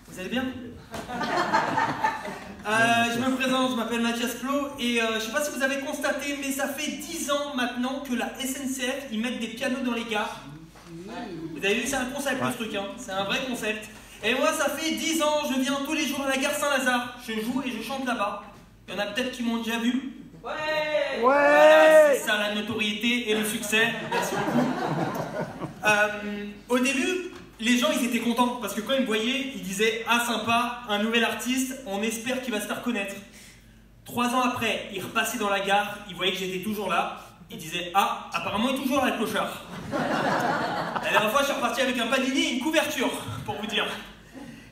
Vous allez bien? Je me présente, je m'appelle Mathias Plot et je sais pas si vous avez constaté, mais ça fait 10 ans maintenant que la SNCF, ils mettent des pianos dans les gares. Vous avez vu, c'est un concept le truc, hein. C'est un vrai concept. Et moi, ça fait 10 ans, je viens tous les jours à la gare Saint-Lazare. Je joue et je chante là-bas. Il y en a peut-être qui m'ont déjà vu. Ouais. Voilà, c'est ça la notoriété et le succès. Merci beaucoup. Au début, les gens ils étaient contents parce que quand ils me voyaient, ils disaient ah sympa, un nouvel artiste, on espère qu'il va se faire connaître. 3 ans après, ils repassaient dans la gare, ils voyaient que j'étais toujours là, ils disaient ah apparemment il est toujours à la clochard. La dernière fois je suis reparti avec un panini et une couverture pour vous dire.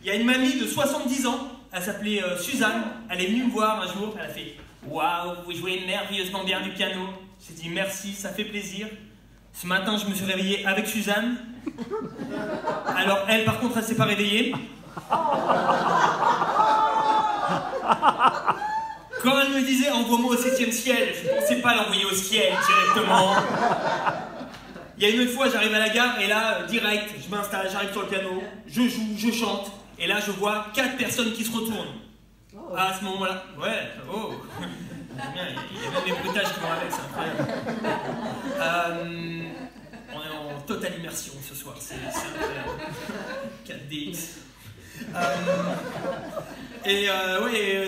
Il y a une mamie de 70 ans, elle s'appelait Suzanne, elle est venue me voir un jour, elle a fait waouh, vous jouez merveilleusement bien du piano. J'ai dit merci, ça fait plaisir. Ce matin, je me suis réveillé avec Suzanne. Alors elle, par contre, elle s'est pas réveillée. Quand elle me disait envoie-moi au 7e ciel, je ne pensais pas l'envoyer au ciel directement. Il y a une autre fois, j'arrive à la gare et là, direct, je m'installe, j'arrive sur le piano, je joue, je chante. Et là, je vois 4 personnes qui se retournent. À ce moment-là, ouais, oh. Il y a même des bruitages qui vont avec, c'est incroyable. On est en totale immersion ce soir, c'est incroyable. 4DX.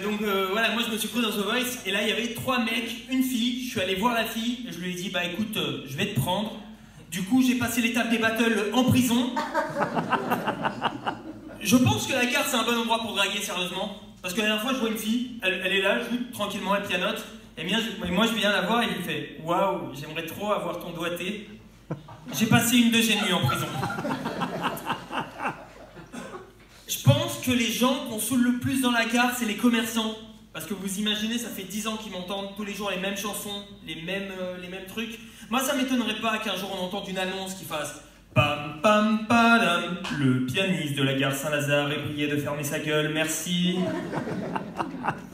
Donc voilà, moi je me suis pris dans The Voice et là il y avait 3 mecs, une fille. Je suis allé voir la fille et je lui ai dit bah écoute, je vais te prendre. Du coup j'ai passé l'étape des battles en prison. Je pense que la gare c'est un bon endroit pour draguer sérieusement. Parce que la dernière fois, je vois une fille, elle est là, elle joue tranquillement, elle pianote. Et moi, je viens la voir et je lui fais waouh, j'aimerais trop avoir ton doigté. J'ai passé une deuxième nuit en prison. Je pense que les gens qu'on saoule le plus dans la gare, c'est les commerçants. Parce que vous imaginez, ça fait 10 ans qu'ils m'entendent tous les jours les mêmes chansons, les mêmes trucs. Moi, ça m'étonnerait pas qu'un jour on entende une annonce qui fasse pam pam padam, le pianiste de la gare Saint-Lazare est prié de fermer sa gueule, merci.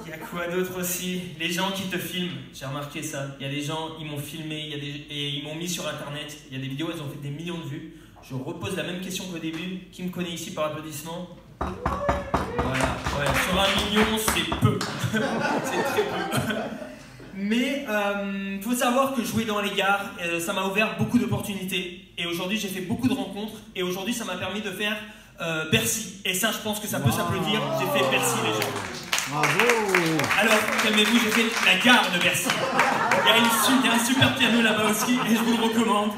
Il y a quoi d'autre aussi? Les gens qui te filment, j'ai remarqué ça. Il y a des gens, ils m'ont filmé et ils m'ont mis sur internet. Il y a des vidéos, elles ont fait des millions de vues. Je repose la même question qu'au début. Qui me connaît ici par applaudissement? Voilà, ouais, sur 1 million, c'est peu. C'est très peu. Mais il faut savoir que jouer dans les gares, ça m'a ouvert beaucoup d'opportunités. Et aujourd'hui, j'ai fait beaucoup de rencontres. Et aujourd'hui, ça m'a permis de faire Bercy. Et ça, je pense que ça peut s'applaudir. J'ai fait Bercy, les gens. Bravo! Alors, calmez-vous, j'ai fait la gare de Bercy. Il y a un super piano là-bas aussi, et je vous le recommande.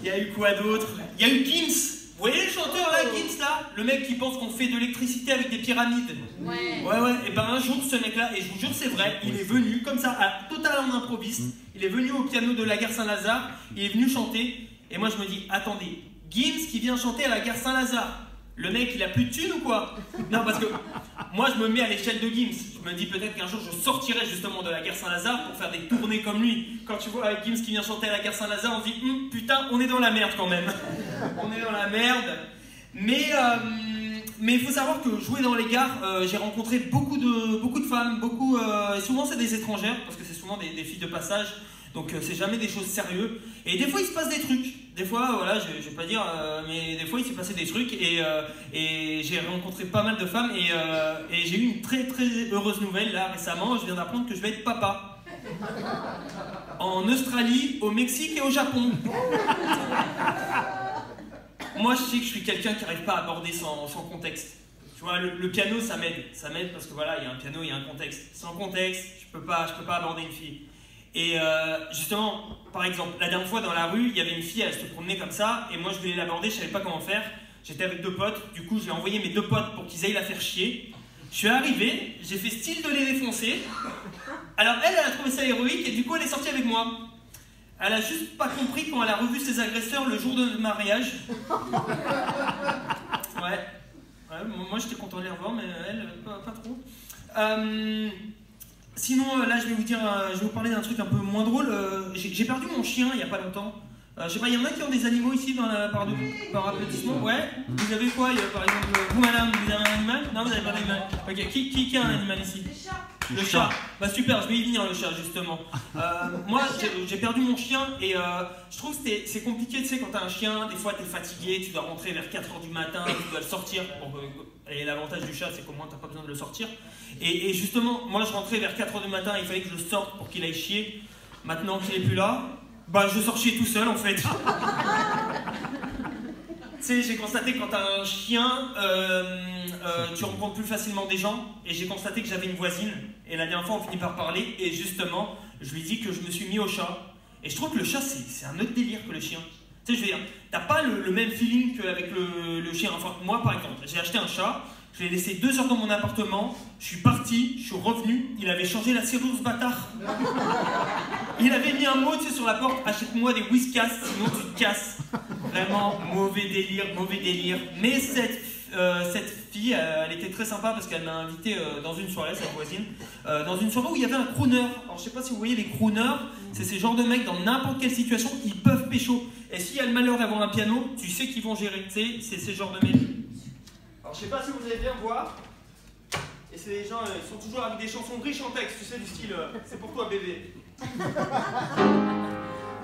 Il y a eu quoi d'autre? Il y a eu Gims. Vous voyez le chanteur là, Gims là? Le mec qui pense qu'on fait de l'électricité avec des pyramides. Ouais. Et ben un jour, ce mec là, et je vous jure c'est vrai, il est venu comme ça, totalement improviste. Il est venu au piano de la gare Saint-Lazare, il est venu chanter. Et moi je me dis, attendez, Gims qui vient chanter à la gare Saint-Lazare, le mec il a plus de thunes ou quoi? Non, parce que moi je me mets à l'échelle de Gims. Je me dis peut-être qu'un jour je sortirai justement de la gare Saint-Lazare pour faire des tournées comme lui. Quand tu vois avec Gims qui vient chanter à la gare Saint-Lazare, on se dit putain, on est dans la merde quand même. On est dans la merde. Mais il faut savoir que jouer dans les gares, j'ai rencontré beaucoup de femmes, et souvent c'est des étrangères, parce que c'est souvent des filles de passage. Donc c'est jamais des choses sérieuses. Et des fois il se passe des trucs. Des fois, voilà, je vais pas dire, mais des fois il s'est passé des trucs et j'ai rencontré pas mal de femmes et j'ai eu une très très heureuse nouvelle là récemment. Je viens d'apprendre que je vais être papa. En Australie, au Mexique et au Japon. Moi je sais que je suis quelqu'un qui n'arrive pas à aborder sans contexte. Tu vois, le piano ça m'aide parce que voilà, il y a un piano, il y a un contexte. Sans contexte, je peux pas aborder une fille. Et justement, par exemple, la dernière fois dans la rue, il y avait une fille, elle se promenait comme ça, et moi je voulais l'aborder, je savais pas comment faire. J'étais avec 2 potes, du coup j'ai envoyé mes 2 potes pour qu'ils aillent la faire chier. Je suis arrivé, j'ai fait style de les défoncer. Alors elle a trouvé ça héroïque et du coup elle est sortie avec moi. Elle a juste pas compris quand elle a revu ses agresseurs le jour de notre mariage. Ouais, moi j'étais content de les revoir, mais elle, pas trop. Sinon, là, je vais vous parler d'un truc un peu moins drôle. J'ai perdu mon chien il n'y a pas longtemps. Je sais pas, il y en a qui ont des animaux ici par applaudissement? Ouais. Vous avez quoi? Par exemple, vous madame, vous avez un animal? Non, vous n'avez pas d'animal. Ok, qui a un animal ici? Le chat. Bah super, je vais y venir le chat justement. Moi j'ai perdu mon chien et je trouve que c'est compliqué, tu sais, quand t'as un chien, des fois t'es fatigué, tu dois rentrer vers 4 h du matin, tu dois le sortir. Bon, et l'avantage du chat c'est qu'au moins t'as pas besoin de le sortir. Et justement, moi je rentrais vers 4 h du matin, il fallait que je le sorte pour qu'il aille chier. Maintenant qu'il est plus là, bah je sors chier tout seul en fait. Tu sais, j'ai constaté que quand t'as un chien, tu rencontres plus facilement des gens. Et j'ai constaté que j'avais une voisine. Et la dernière fois, on finit par parler. Et justement, je lui dis que je me suis mis au chat. Et je trouve que le chat, c'est un autre délire que le chien. Tu sais, je veux dire, t'as pas le même feeling qu'avec le chien. Enfin, moi, par exemple, j'ai acheté un chat. Je l'ai laissé 2 heures dans mon appartement. Je suis parti, je suis revenu. Il avait changé la serrure, ce bâtard. Il avait mis un mot, tu sais, sur la porte. Achète-moi des Whiskas, sinon tu te casses. Vraiment, mauvais délire, mauvais délire. Mais cette fille, elle était très sympa parce qu'elle m'a invité dans une soirée, cette voisine, dans une soirée où il y avait un crooner. Alors je sais pas si vous voyez les crooners, c'est ces genres de mecs dans n'importe quelle situation, ils peuvent pécho. Et s'il y a le malheur d'avoir un piano, tu sais qu'ils vont gérer, tu sais, c'est ces genres de mecs. Alors je sais pas si vous allez bien voir, et c'est des gens, ils sont toujours avec des chansons riches en texte, tu sais, du style c'est pour toi bébé.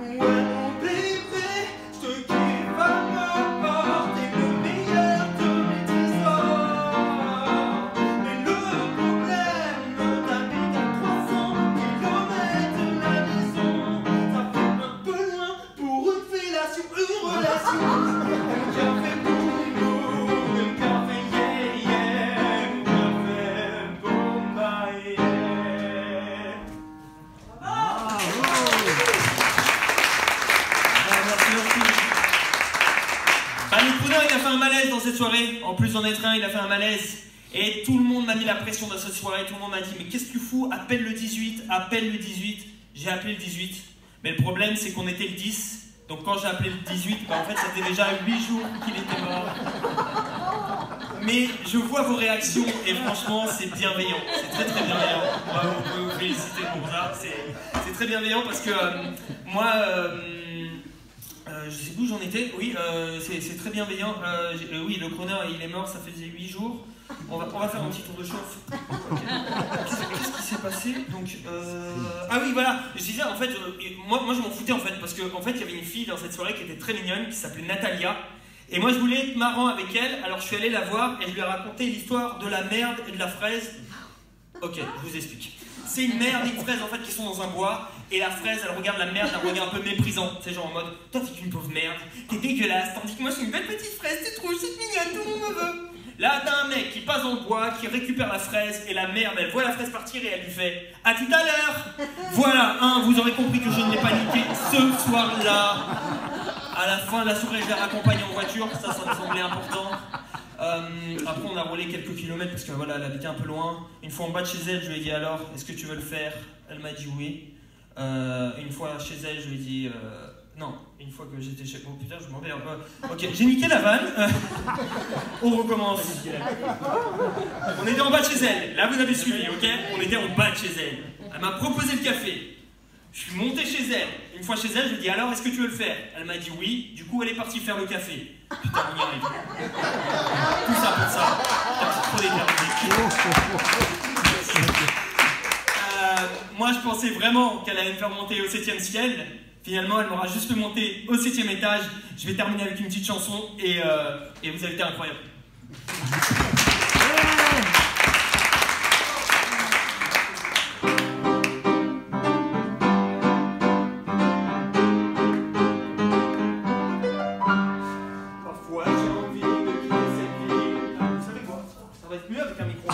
Ouais mon bébé, je te kiffe à m'apporter le meilleur de mes trésors. Mais le problème, t'habites à 300 km de la maison. Ça fait un peu loin pour une fellation, une relation. Un café boum boum, un café yeah yeah, un café boum bye yeah. Bah, le crooner, il a fait un malaise dans cette soirée. En plus d'en être un, il a fait un malaise. Et tout le monde m'a mis la pression dans cette soirée. Tout le monde m'a dit, mais qu'est-ce que tu fous? Appelle le 18, appelle le 18. J'ai appelé le 18. Mais le problème, c'est qu'on était le 10. Donc quand j'ai appelé le 18, bah, en fait, ça faisait déjà 8 jours qu'il était mort. Mais je vois vos réactions et franchement, c'est bienveillant. C'est très très bienveillant. Bravo, on peut vous féliciter pour ça. C'est très bienveillant parce que moi... je sais plus où j'en étais, oui, c'est très bienveillant. Oui, le crooner, il est mort, ça faisait 8 jours. On va faire un petit tour de chauffe. Okay. Qu'est-ce qui s'est passé? Donc, ah oui, voilà, je disais, en fait, moi je m'en foutais en fait, parce qu'en fait, il y avait une fille dans cette soirée qui était très mignonne, qui s'appelait Natalia. Et moi, je voulais être marrant avec elle, alors je suis allé la voir et je lui ai raconté l'histoire de la merde et de la fraise. Ok, je vous explique. C'est une merde et une fraise en fait qui sont dans un bois. Et la fraise, elle regarde la merde d'un regard un peu méprisant. C'est genre en mode, toi t'es une pauvre merde, t'es dégueulasse, tandis que moi je suis une belle petite fraise, t'es trop, c'est mignonne, tout le monde me veut. Là t'as un mec qui passe dans le bois, qui récupère la fraise, et la merde, elle voit la fraise partir et elle lui fait à tout à l'heure. Voilà, vous aurez compris que je ne l'ai pas niqué ce soir-là. À la fin de la soirée, je la raccompagne en voiture, ça me semblait important. Après on a roulé quelques kilomètres parce que voilà, elle habitait un peu loin. Une fois en bas de chez elle, je lui ai dit alors, est-ce que tu veux le faire? Elle m'a dit oui. Une fois chez elle, je lui ai dit non. Une fois que j'étais chez... Oh putain, je m'en vais un peu. Ok, j'ai niqué la vanne. On recommence. On était en bas de chez elle. Là, vous avez suivi, ok? On était en bas de chez elle. Elle m'a proposé le café. Je suis monté chez elle. Une fois chez elle, je lui ai dit alors, est-ce que tu veux le faire? Elle m'a dit oui. Du coup, elle est partie faire le café. Putain, on y arrive. Tout ça pour ça. Putain, c'est trop déterminé. Moi, je pensais vraiment qu'elle allait me faire monter au 7e ciel. Finalement, elle m'aura juste fait monter au 7e étage. Je vais terminer avec une petite chanson et vous avez été incroyable. Parfois, j'ai envie de quitter cette ville. Vous savez quoi? Ça va être mieux avec un micro.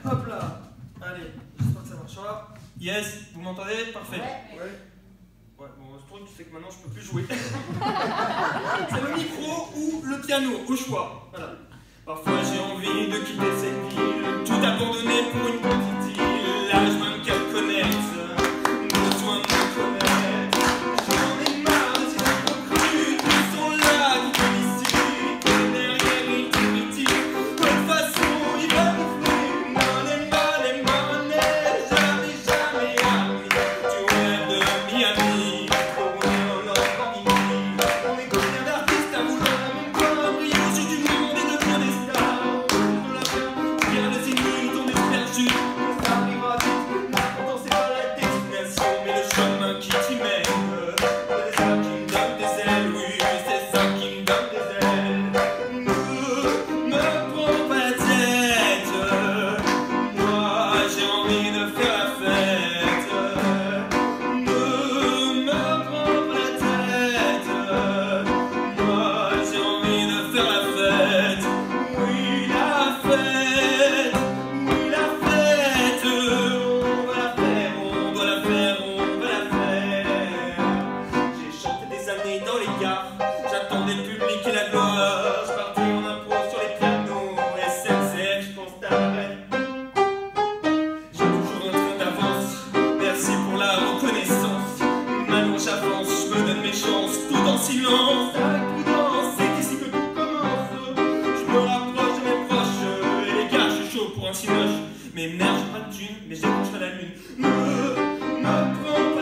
Hop là. Allez, j'espère que ça marchera. Yes, vous m'entendez? Parfait. Ouais. Ouais, bon, ce truc, c'est que maintenant je peux plus jouer. C'est le micro ou le piano, au choix. Voilà. Parfois j'ai envie de quitter cette ville, tout abandonner pour une petite île. L'âge même qu'elle connaisse, besoin de me connaître. J'en ai marre de ces hypocrites qui sont là, qui viennent ici, que derrière ils te critiquent. De toute façon, ils vont m'ouvrir, money, money, money. Jamais, jamais, ami, tu rêves de Miami. Mais merde, j'ai pas de thune, mais je décrocherai la lune. Ne m'apprends pas